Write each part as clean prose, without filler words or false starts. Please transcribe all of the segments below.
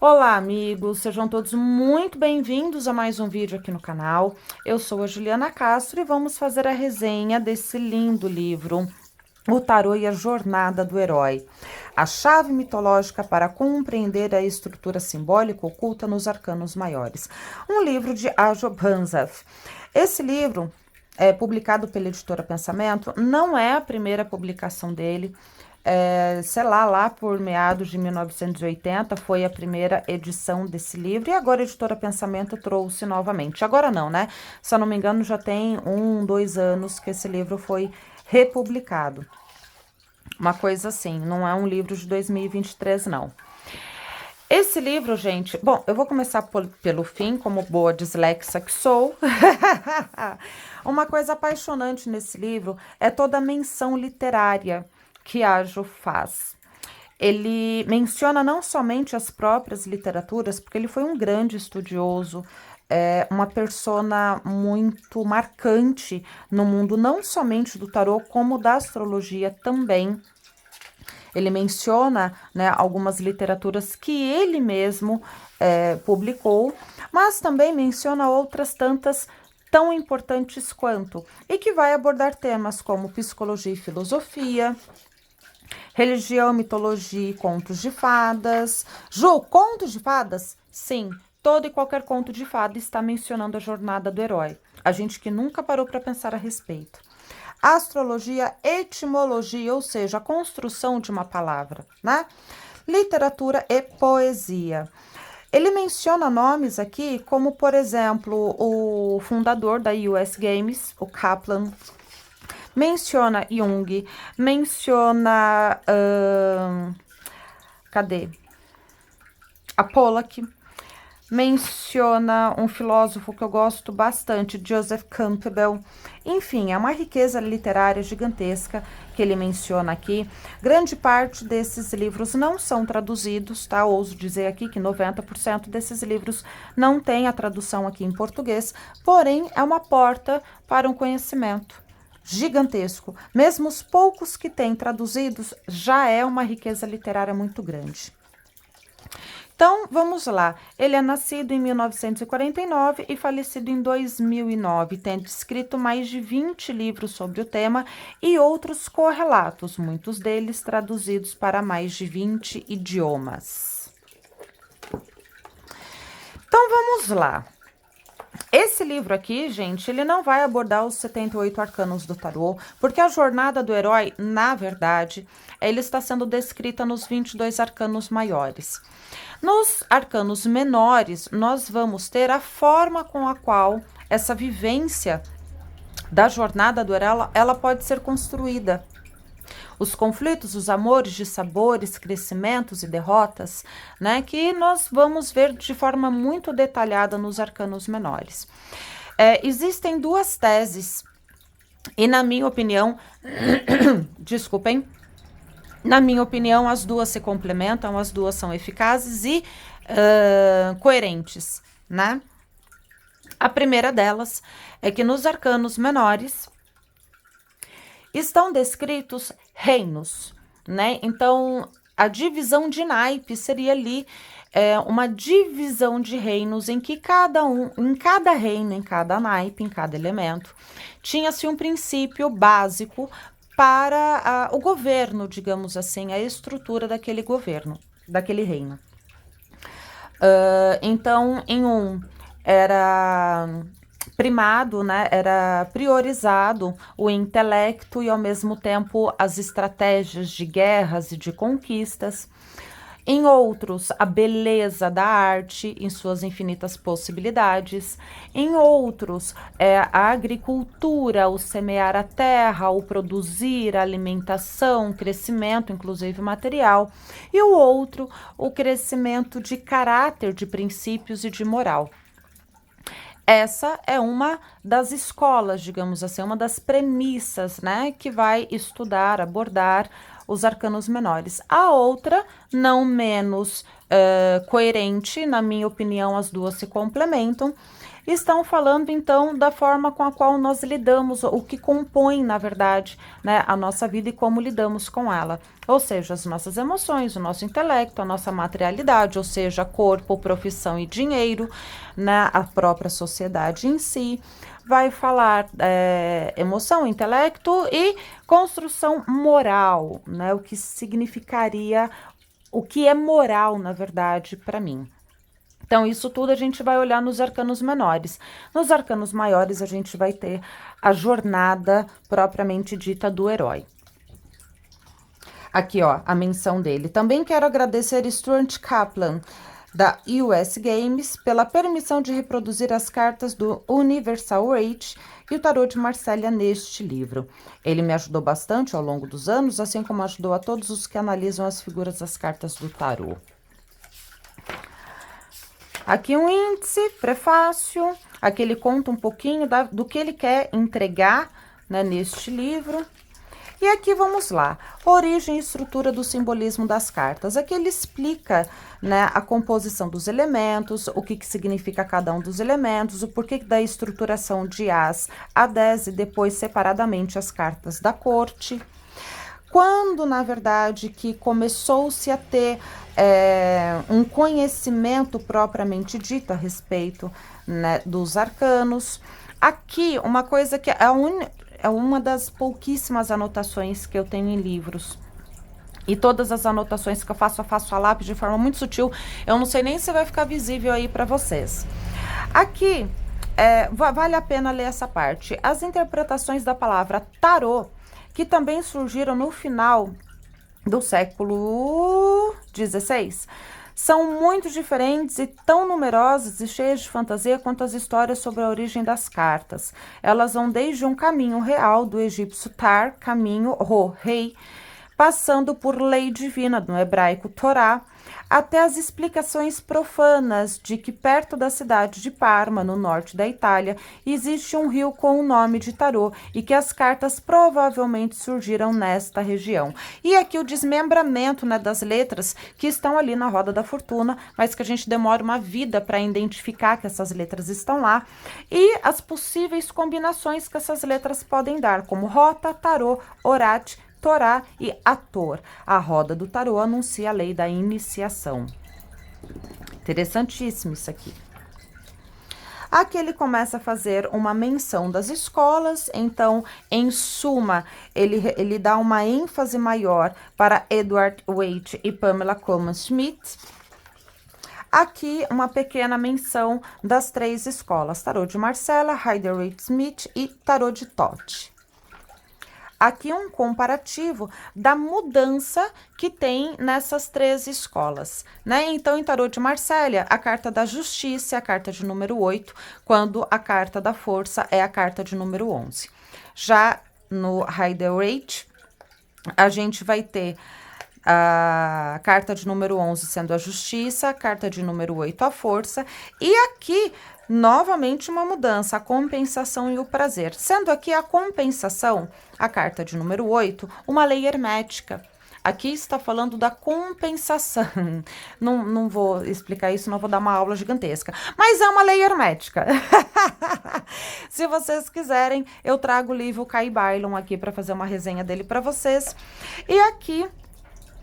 Olá, amigos, sejam todos muito bem-vindos a mais um vídeo aqui no canal. Eu sou a Juliana Castro e vamos fazer a resenha desse lindo livro, O Tarô e a Jornada do Herói. A chave mitológica para compreender a estrutura simbólica oculta nos arcanos maiores. Um livro de Ajob Hanzaf. Esse livro publicado pela editora Pensamento, não é a primeira publicação dele. Sei lá por meados de 1980 foi a primeira edição desse livro e agora a editora Pensamento trouxe novamente. Agora não, né? Se eu não me engano, já tem 2 anos que esse livro foi republicado. Uma coisa assim, não é um livro de 2023, não. Esse livro, gente, bom, eu vou começar pelo fim, como boa dislexa que sou. Uma coisa apaixonante nesse livro é toda a menção literária que Ajo faz. Ele menciona não somente as próprias literaturas, porque ele foi um grande estudioso, uma persona muito marcante no mundo, não somente do tarô, como da astrologia também. Ele menciona, né, algumas literaturas que ele mesmo publicou, mas também menciona outras tantas tão importantes quanto, e que vai abordar temas como psicologia e filosofia, religião, mitologia e contos de fadas. Ju, contos de fadas? Sim, todo e qualquer conto de fada está mencionando a jornada do herói. A gente que nunca parou para pensar a respeito. Astrologia, etimologia, ou seja, a construção de uma palavra, né? Literatura e poesia. Ele menciona nomes aqui como, por exemplo, o fundador da US Games, o Kaplan, menciona Jung, menciona cadê? A Pollack, menciona um filósofo que eu gosto bastante, Joseph Campbell. Enfim, é uma riqueza literária gigantesca que ele menciona aqui. Grande parte desses livros não são traduzidos, tá? Ouso dizer aqui que 90% desses livros não tem a tradução aqui em português, porém é uma porta para um conhecimento gigantesco. Mesmo os poucos que tem traduzidos, já é uma riqueza literária muito grande. Então, vamos lá. Ele é nascido em 1949 e falecido em 2009, tendo escrito mais de 20 livros sobre o tema e outros correlatos, muitos deles traduzidos para mais de 20 idiomas. Então, vamos lá. Esse livro aqui, gente, ele não vai abordar os 78 arcanos do tarô, porque a jornada do herói, na verdade, ele está sendo descrita nos 22 arcanos maiores. Nos arcanos menores, nós vamos ter a forma com a qual essa vivência da jornada do herói, ela pode ser construída. Os conflitos, os amores de sabores, crescimentos e derrotas, né, que nós vamos ver de forma muito detalhada nos arcanos menores. Existem duas teses, e na minha opinião, desculpem, na minha opinião, as duas se complementam, as duas são eficazes e coerentes, né? A primeira delas é que nos arcanos menores estão descritos reinos, né? Então, a divisão de naipes seria ali uma divisão de reinos em que em cada reino, em cada naipe, em cada elemento, tinha-se um princípio básico para o governo, digamos assim, a estrutura daquele governo, daquele reino. Então, em um era primado, né, era priorizado o intelecto e, ao mesmo tempo, as estratégias de guerras e de conquistas. Em outros, a beleza da arte em suas infinitas possibilidades. Em outros, a agricultura, o semear a terra, o produzir, a alimentação, crescimento, inclusive material. E o outro, o crescimento de caráter, de princípios e de moral. Essa é uma das escolas, digamos assim, uma das premissas, né, que vai estudar, abordar os arcanos menores. A outra, não menos coerente, na minha opinião, as duas se complementam, estão falando então da forma com a qual nós lidamos, o que compõe, na verdade, né, a nossa vida e como lidamos com ela. Ou seja, as nossas emoções, o nosso intelecto, a nossa materialidade, ou seja, corpo, profissão e dinheiro, né, a própria sociedade em si. Vai falar emoção, intelecto e construção moral, né, o que significaria, o que é moral, na verdade, para mim. Então, isso tudo a gente vai olhar nos arcanos menores. Nos arcanos maiores, a gente vai ter a jornada propriamente dita do herói. Aqui, ó, a menção dele. Também quero agradecer Stuart Kaplan, da US Games, pela permissão de reproduzir as cartas do Universal Rage e o tarô de Marsella neste livro. Ele me ajudou bastante ao longo dos anos, assim como ajudou a todos os que analisam as figuras das cartas do tarô. Aqui um índice, prefácio, aqui ele conta um pouquinho do que ele quer entregar, né, neste livro. E aqui vamos lá, origem e estrutura do simbolismo das cartas. Aqui ele explica, né, a composição dos elementos, o que significa cada um dos elementos, o porquê da estruturação de As a 10 e depois separadamente as cartas da corte. Quando, na verdade, que começou-se a ter um conhecimento propriamente dito a respeito, né, dos arcanos. Aqui, uma coisa que é uma das pouquíssimas anotações que eu tenho em livros. E todas as anotações que eu faço a lápis de forma muito sutil. Eu não sei nem se vai ficar visível aí para vocês. Aqui, vale a pena ler essa parte. As interpretações da palavra tarô, que também surgiram no final do século XVI, são muito diferentes e tão numerosas e cheias de fantasia quanto as histórias sobre a origem das cartas. Elas vão desde um caminho real do egípcio Tar, caminho Ro, rei, passando por lei divina no hebraico Torá, até as explicações profanas de que perto da cidade de Parma, no norte da Itália, existe um rio com o nome de Tarô e que as cartas provavelmente surgiram nesta região. E aqui o desmembramento, né, das letras que estão ali na roda da fortuna, mas que a gente demora uma vida para identificar que essas letras estão lá, e as possíveis combinações que essas letras podem dar, como rota, tarô, orate, Torá e Ator. A roda do tarô anuncia a lei da iniciação. Interessantíssimo isso aqui. Aqui ele começa a fazer uma menção das escolas, então, em suma, ele dá uma ênfase maior para Edward Waite e Pamela Colman Smith. Aqui, uma pequena menção das 3 escolas, Tarô de Marsella, Rider-Waite-Smith e Tarô de Todd. Aqui um comparativo da mudança que tem nessas 3 escolas, né? Então, em Tarô de Marsella, a carta da justiça é a carta de número 8, quando a carta da força é a carta de número 11. Já no Rider-Waite, a gente vai ter a carta de número 11 sendo a justiça, a carta de número 8 a força, e aqui novamente uma mudança, a compensação e o prazer. Sendo aqui a compensação, a carta de número 8, uma lei hermética. Aqui está falando da compensação. Não vou explicar isso, não vou dar uma aula gigantesca. Mas é uma lei hermética. Se vocês quiserem, eu trago o livro Kai Bailon aqui para fazer uma resenha dele para vocês. E aqui,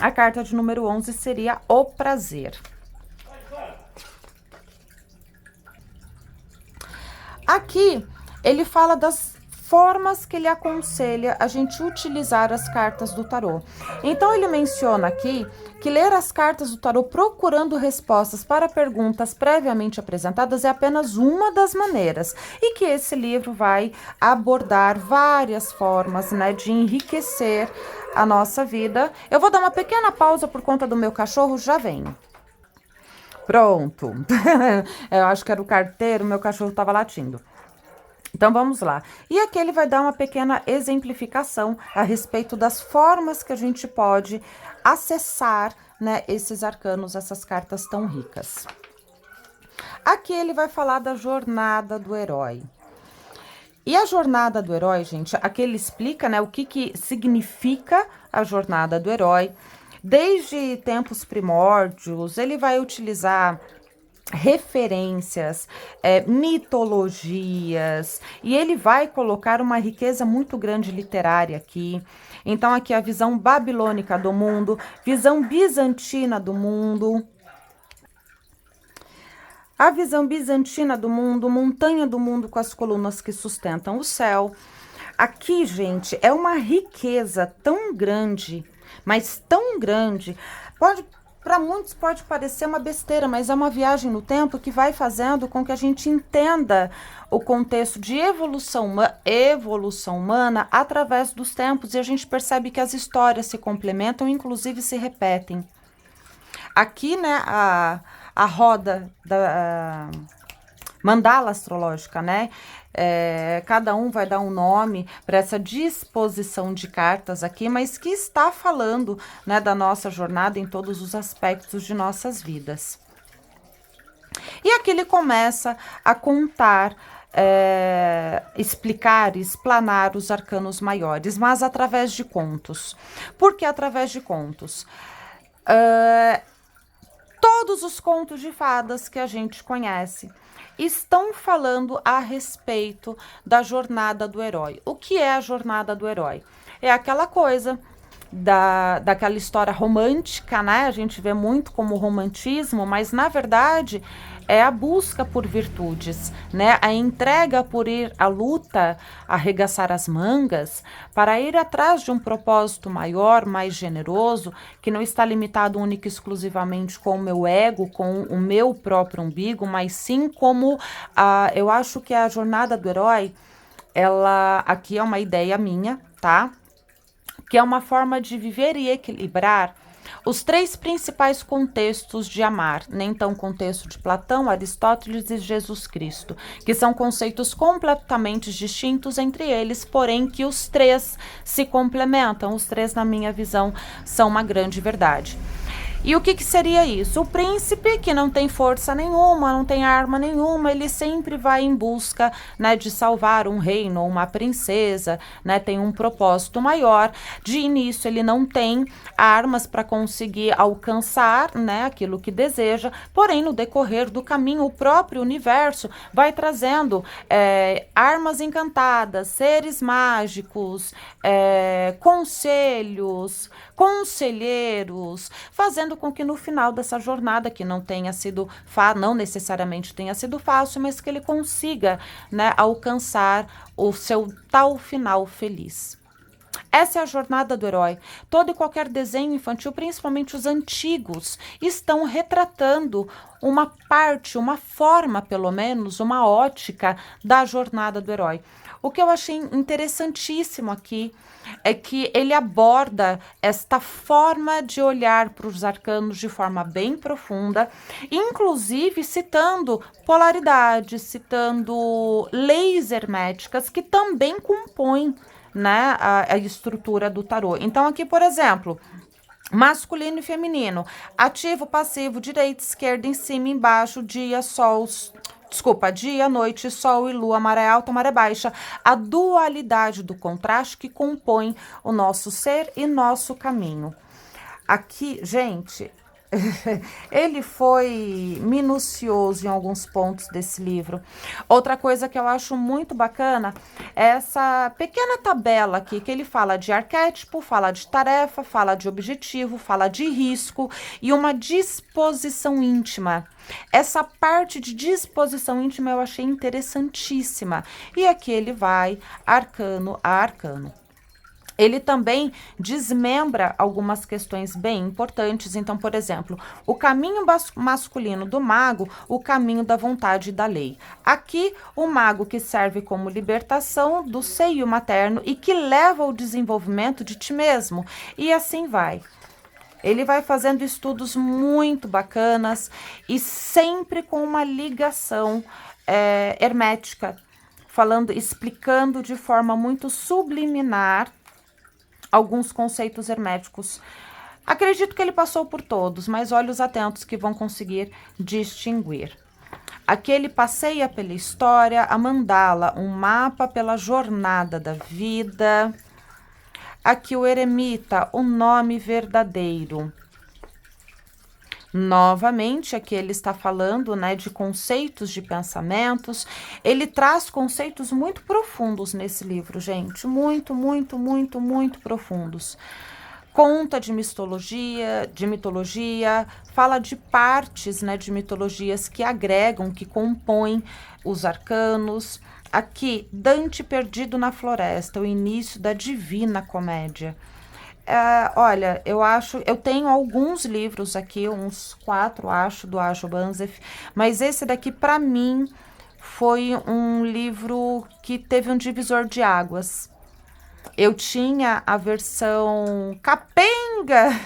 a carta de número 11 seria o prazer. Aqui, ele fala das formas que ele aconselha a gente utilizar as cartas do tarô. Então, ele menciona aqui que ler as cartas do tarô procurando respostas para perguntas previamente apresentadas é apenas uma das maneiras, e que esse livro vai abordar várias formas, né, de enriquecer a nossa vida. Eu vou dar uma pequena pausa por conta do meu cachorro, já venho. Pronto. Eu acho que era o carteiro, meu cachorro estava latindo. Então, vamos lá. E aqui ele vai dar uma pequena exemplificação a respeito das formas que a gente pode acessar, né, esses arcanos, essas cartas tão ricas. Aqui ele vai falar da jornada do herói. E a jornada do herói, gente, aqui ele explica, né, o que significa a jornada do herói. Desde tempos primórdios, ele vai utilizar referências, mitologias, e ele vai colocar uma riqueza muito grande literária aqui. Então, aqui a visão babilônica do mundo, visão bizantina do mundo, a visão bizantina do mundo, montanha do mundo com as colunas que sustentam o céu. Aqui, gente, é uma riqueza tão grande, mas tão grande. Para muitos pode parecer uma besteira, mas é uma viagem no tempo que vai fazendo com que a gente entenda o contexto de evolução humana através dos tempos, e a gente percebe que as histórias se complementam, inclusive se repetem. Aqui, né, a roda da mandala astrológica, né? Cada um vai dar um nome para essa disposição de cartas aqui, mas que está falando, né, da nossa jornada em todos os aspectos de nossas vidas. E aqui ele começa a contar, explicar, explanar os arcanos maiores, mas através de contos. Por que através de contos? Todos os contos de fadas que a gente conhece estão falando a respeito da jornada do herói. O que é a jornada do herói? É aquela coisa daquela história romântica, né? A gente vê muito como romantismo, mas na verdade é a busca por virtudes, né? A entrega por ir à luta, arregaçar as mangas, para ir atrás de um propósito maior, mais generoso, que não está limitado única e exclusivamente com o meu ego, com o meu próprio umbigo, mas sim como eu acho que a jornada do herói, ela aqui é uma ideia minha, tá? Que é uma forma de viver e equilibrar os três principais contextos de amar, né? Então, o contexto de Platão, Aristóteles e Jesus Cristo, que são conceitos completamente distintos entre eles, porém que os três se complementam, os três, na minha visão, são uma grande verdade. E o que seria isso? O príncipe, que não tem força nenhuma, não tem arma nenhuma, ele sempre vai em busca, né, de salvar um reino ou uma princesa, né, tem um propósito maior. De início, ele não tem armas para conseguir alcançar, né, aquilo que deseja, porém, no decorrer do caminho, o próprio universo vai trazendo armas encantadas, seres mágicos, conselhos, conselheiros, fazendo com que no final dessa jornada, que não tenha sido não necessariamente tenha sido fácil, mas que ele consiga, né, alcançar o seu tal final feliz. Essa é a jornada do herói. Todo e qualquer desenho infantil, principalmente os antigos, estão retratando uma parte, uma forma, pelo menos, uma ótica da jornada do herói. O que eu achei interessantíssimo aqui é que ele aborda esta forma de olhar para os arcanos de forma bem profunda, inclusive citando polaridades, citando leis herméticas que também compõem, né, a estrutura do tarô. Então, aqui, por exemplo, masculino e feminino, ativo, passivo, direita, esquerda, em cima, embaixo, dia, sol, dia, noite, sol e lua, maré alta, maré baixa, a dualidade do contraste que compõe o nosso ser e nosso caminho. Aqui, gente, ele foi minucioso em alguns pontos desse livro. Outra coisa que eu acho muito bacana é essa pequena tabela aqui, que ele fala de arquétipo, fala de tarefa, fala de objetivo, fala de risco e uma disposição íntima. Essa parte de disposição íntima eu achei interessantíssima. E aqui ele vai arcano a arcano. Ele também desmembra algumas questões bem importantes. Então, por exemplo, o caminho masculino do mago, o caminho da vontade e da lei. Aqui, o mago que serve como libertação do seio materno e que leva ao desenvolvimento de ti mesmo. E assim vai. Ele vai fazendo estudos muito bacanas e sempre com uma ligação hermética, explicando de forma muito subliminar alguns conceitos herméticos. Acredito que ele passou por todos, mas olhos atentos que vão conseguir distinguir. Aqui ele passeia pela história, a mandala, um mapa pela jornada da vida. Aqui o eremita, o nome verdadeiro. Novamente, aqui ele está falando, né, de conceitos de pensamentos. Ele traz conceitos muito profundos nesse livro, gente. Muito, muito, muito, muito profundos. Conta de mitologia, fala de partes, né, de mitologias que agregam, que compõem os arcanos. Aqui, Dante perdido na floresta, o início da Divina Comédia. Olha, eu tenho alguns livros aqui, uns 4, acho, do Ajo Banzef, mas esse daqui, para mim, foi um livro que teve um divisor de águas. Eu tinha a versão capenga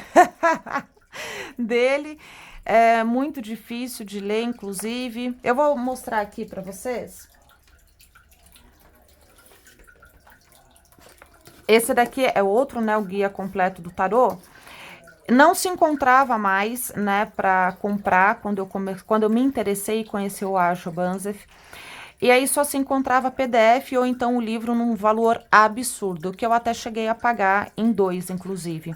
dele, é muito difícil de ler, inclusive. Eu vou mostrar aqui para vocês. Esse daqui é outro, né, o guia completo do tarô. Não se encontrava mais, né, para comprar quando eu me interessei e conheci o Ajo Banzef. E aí só se encontrava PDF ou então o livro num valor absurdo, que eu até cheguei a pagar em 2, inclusive.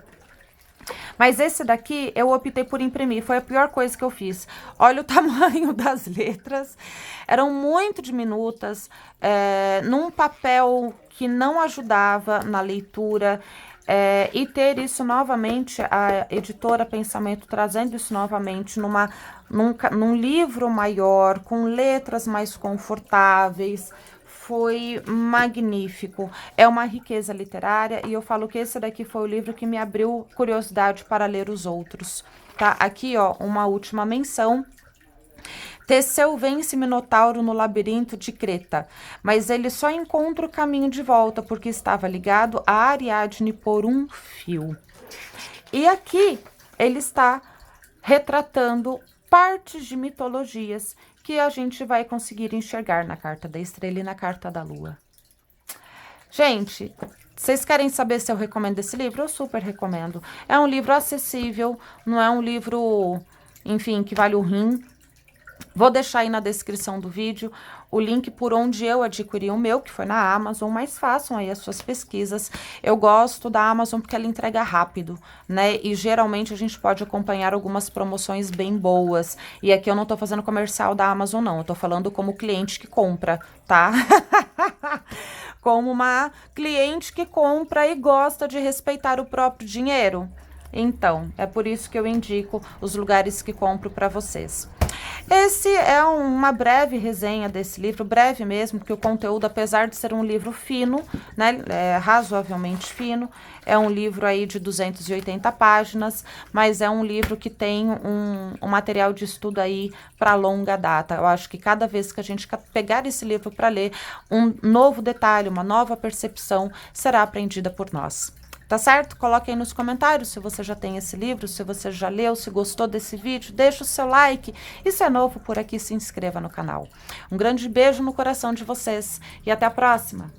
Mas esse daqui eu optei por imprimir, foi a pior coisa que eu fiz. Olha o tamanho das letras, eram muito diminutas, num papel que não ajudava na leitura. E ter isso novamente, a editora Pensamento trazendo isso novamente num livro maior, com letras mais confortáveis, foi magnífico. É uma riqueza literária e eu falo que esse daqui foi o livro que me abriu curiosidade para ler os outros, tá? Aqui, ó, uma última menção. Teseu vence Minotauro no labirinto de Creta, mas ele só encontra o caminho de volta porque estava ligado a Ariadne por um fio. E aqui ele está retratando partes de mitologias que a gente vai conseguir enxergar na carta da estrela e na carta da lua. Gente, vocês querem saber se eu recomendo esse livro? Eu super recomendo. É um livro acessível, não é um livro, enfim, que vale o rim. Vou deixar aí na descrição do vídeo o link por onde eu adquiri o meu, que foi na Amazon, mas façam aí as suas pesquisas. Eu gosto da Amazon porque ela entrega rápido, né? E geralmente a gente pode acompanhar algumas promoções bem boas. E aqui eu não tô fazendo comercial da Amazon, não. Eu tô falando como cliente que compra, tá? Como uma cliente que compra e gosta de respeitar o próprio dinheiro. Então, é por isso que eu indico os lugares que compro para vocês. Esse é uma breve resenha desse livro, breve mesmo, porque o conteúdo, apesar de ser um livro fino, né, razoavelmente fino, é um livro aí de 280 páginas, mas é um livro que tem um material de estudo aí para longa data. Eu acho que cada vez que a gente pegar esse livro para ler, um novo detalhe, uma nova percepção será aprendida por nós. Tá certo? Coloque aí nos comentários se você já tem esse livro, se você já leu, se gostou desse vídeo, deixa o seu like e se é novo por aqui, se inscreva no canal. Um grande beijo no coração de vocês e até a próxima!